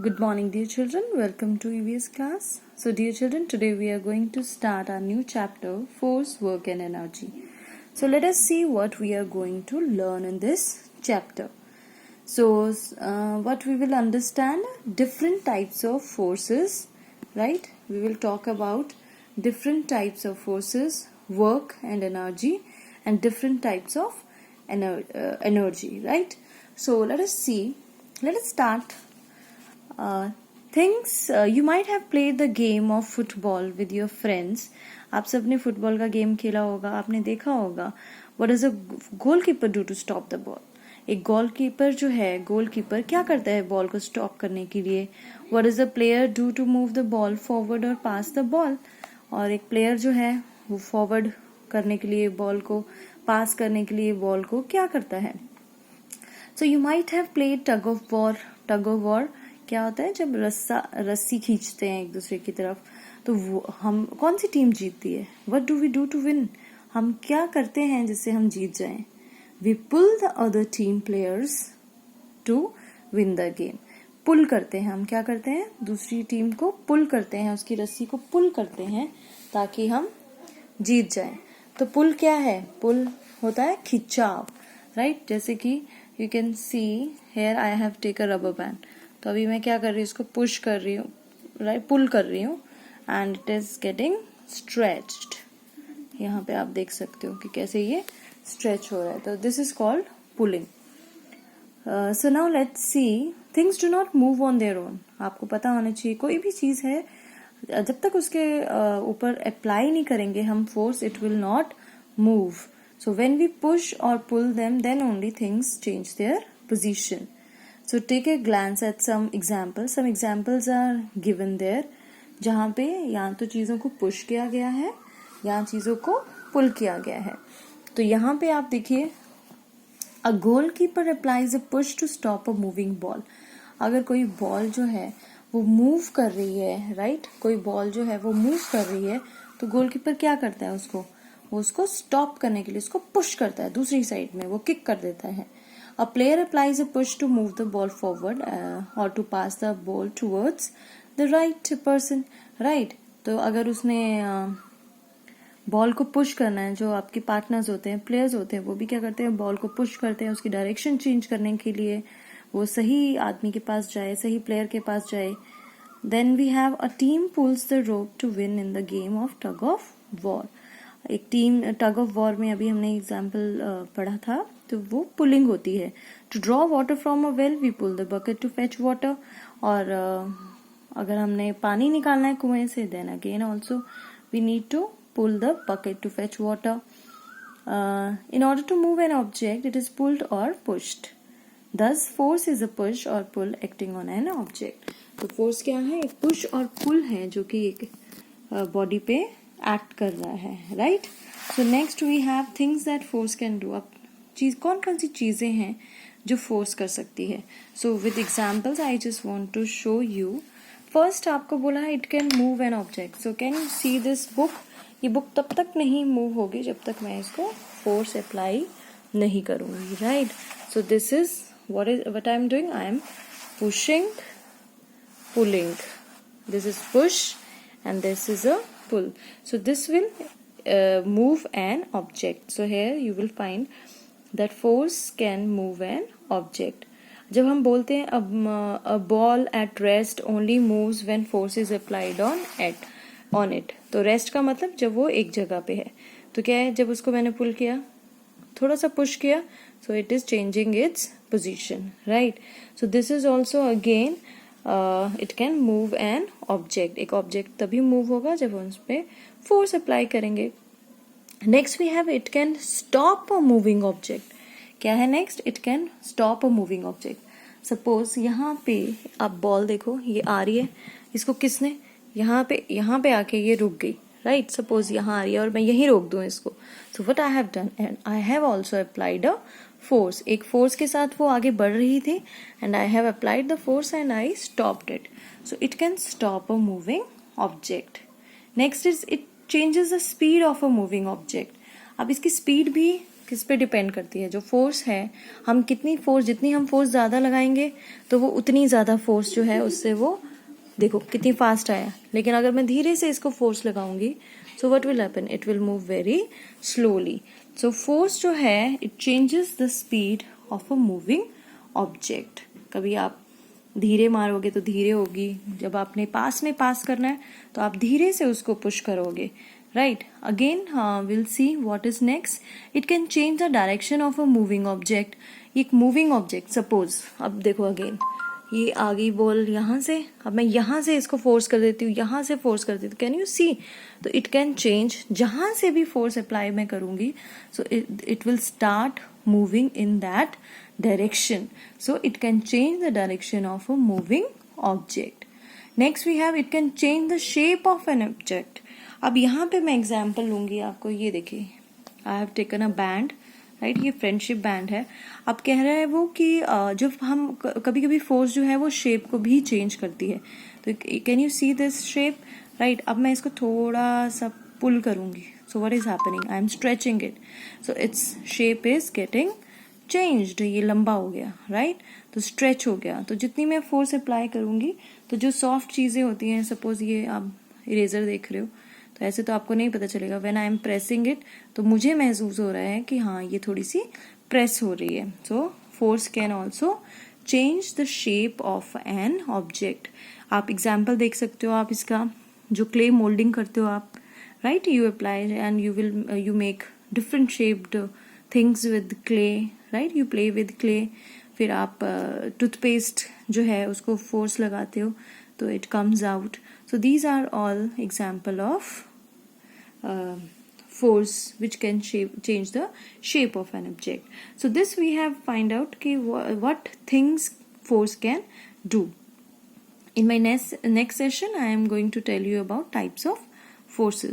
Good morning, dear children. Welcome to EVS class. So, dear children, today we are going to start our new chapter, Force, Work and Energy. So, let us see what we are going to learn in this chapter. So, what we will understand, different types of forces, right? We will talk about different types of forces, work and energy, and different types of energy, right? So, let us start. You might have played the game of football with your friends. आप सबने football का game खेला होगा, आपने देखा होगा. What does a goalkeeper do to stop the ball? एक goalkeeper जो है, गोलकीपर क्या करता है बॉल को स्टॉप करने के लिए? What does the player do to move the ball forward or pass the ball? और एक प्लेयर जो है वो फॉरवर्ड करने के लिए बॉल को, पास करने के लिए बॉल को क्या करता है? So you might have played tug of war. Tug of war क्या होता है? जब रस्सी खींचते हैं एक दूसरे की तरफ, तो वो हम कौन सी टीम जीतती है? What do we do to win? हम क्या करते हैं जिससे हम जीत जाएं? We pull the other team players to win the game. पुल करते हैं, हम क्या करते हैं? दूसरी टीम को पुल करते हैं, उसकी रस्सी को पुल करते हैं ताकि हम जीत जाएं. तो पुल क्या है? पुल होता है खिंचाव, राइट? जैसे कि you can see here I have take a rubber band. तो अभी मैं क्या कर रही हूँ? इसको पुश कर रही हूँ, राइट? पुल कर रही हूँ and it is getting stretched. यहाँ पे आप देख सकते हो कि कैसे ये स्ट्रेच हो रहा है. तो this is called pulling. So now let's see, things do not move on their own. आपको पता होना चाहिए कोई भी चीज है जब तक उसके ऊपर अप्लाई नहीं करेंगे हम force, it will not move. So when we push or pull them, then only things change their position. So take a glance at some examples. Some examples are given there. जहाँ पे या तो चीजों को push किया गया है या चीजों को पुल किया गया है. तो यहाँ पे आप देखिए, a goalkeeper applies a push to stop a moving ball. अगर कोई बॉल जो है वो मूव कर रही है, राइट? कोई बॉल जो है वो मूव कर रही है, तो गोलकीपर क्या करता है? उसको स्टॉप करने के लिए उसको पुश करता है, दूसरी साइड में वो किक कर देता है. A player applies a push to move the ball forward और to pass the ball towards the right person, right? तो अगर उसने बॉल को पुश करना है, जो आपके पार्टनर्स होते हैं, प्लेयर्स होते हैं, वो भी क्या करते हैं? बॉल को पुश करते हैं उसकी डायरेक्शन चेंज करने के लिए, वो सही आदमी के पास जाए, सही प्लेयर के पास जाए. Then we have a team pulls the rope to win in the game of tug of war. एक टीम टग ऑफ वॉर में अभी हमने एग्जाम्पल पढ़ा था, तो वो पुलिंग होती है. To draw water from a well we pull the bucket to fetch water. और अगर हमने पानी निकालना है कुएं से, then again also we need to pull the bucket to fetch water. In order to move an object it is pulled or pushed. Thus force is a push or pull acting on an object. तो force क्या है? एक push or पुल है जो कि एक body पे act कर रहा है, right? So next we have things that force can do. अब कौन सी चीजें हैं जो फोर्स कर सकती है? So with examples I just want to show you. First आपको बोला है it can move an object. So can you see this book? ये बुक तब तक नहीं मूव होगी जब तक मैं इसको फोर्स अप्लाई नहीं करूंगी, right? So this is what I am doing. I am pushing, pulling. This is push and this is a pull. So this will move an object. So here you will find that force can move an object. जब हम बोलते हैं a ball at rest only moves when force is applied on it. तो rest का मतलब जब वो एक जगह पे है. तो क्या है? जब उसको मैंने पुल किया, थोड़ा सा पुश किया, so it is changing its position, right? So this is also again it can move an object. एक ऑब्जेक्ट तभी मूव होगा जब हम उस पे फोर्स अप्लाई करेंगे. Next we have it can stop a moving object. क्या है next? It can stop a moving object. Suppose यहाँ पे आप बॉल देखो, ये आ रही है, इसको किसने यहाँ पे आके ये रुक गई, राइट? सपोज यहाँ आ रही है और मैं यहीं रोक दूं इसको. So what I have done, and I have also applied a force. एक फोर्स के साथ वो आगे बढ़ रही थी and I have applied the force and I stopped it. So it can stop a moving object. Next is it changes the speed of a moving object. अब इसकी स्पीड भी किस पे डिपेंड करती है? जो फोर्स है, हम कितनी फोर्स, जितनी हम फोर्स ज्यादा लगाएंगे तो वो उतनी ज्यादा फोर्स जो है उससे वो, देखो कितनी फास्ट आया। लेकिन अगर मैं धीरे से इसको फोर्स लगाऊंगी, so what will happen? It will move very slowly. So force जो है, it changes the speed of a moving object. कभी आप धीरे मारोगे तो धीरे होगी, जब आपने पास में पास करना है तो आप धीरे से उसको पुश करोगे, right? Again will see what is next. It can change the direction of a moving object. एक मूविंग ऑब्जेक्ट, सपोज अब देखो अगेन ये आ गई बॉल यहाँ से, अब मैं यहाँ से इसको फोर्स कर देती हूँ, यहाँ से फोर्स कर देती हूँ, कैन यू सी? तो इट कैन चेंज, जहां से भी फोर्स अप्लाई मैं करूंगी, so it will start moving in that direction. So it can change the direction of a moving object. Next we have, it can change the shape of an object. अब यहाँ पे मैं example लूंगी आपको, ये देखिए I have taken a band, right? ये friendship band है। अब कह रहा है वो कि जब हम कभी कभी फोर्स जो है वो शेप को भी चेंज करती है। तो can you see this shape, right? अब मैं इसको थोड़ा सा पुल करूंगी, so what is happening? I am stretching it, so its shape is getting changed. ये लंबा हो गया, right? तो stretch हो गया। तो जितनी मैं फोर्स अप्लाई करूंगी तो जो सॉफ्ट चीजें होती हैं, सपोज ये आप इरेजर देख रहे हो, तो ऐसे तो आपको नहीं पता चलेगा। When I am pressing it, तो मुझे महसूस हो रहा है कि हाँ ये थोड़ी सी प्रेस हो रही है। So force can also change the shape of an object. आप एग्जाम्पल देख सकते हो, आप इसका जो क्ले मोल्डिंग करते हो आप, right? You apply and you make different shaped things with clay, right? You play with clay. फिर आप टूथपेस्ट जो है उसको फोर्स लगाते हो तो it comes out. So these are all example of force which can change the shape of an object. So this we have find out कि what things force can do. In my next session I am going to tell you about types of forces.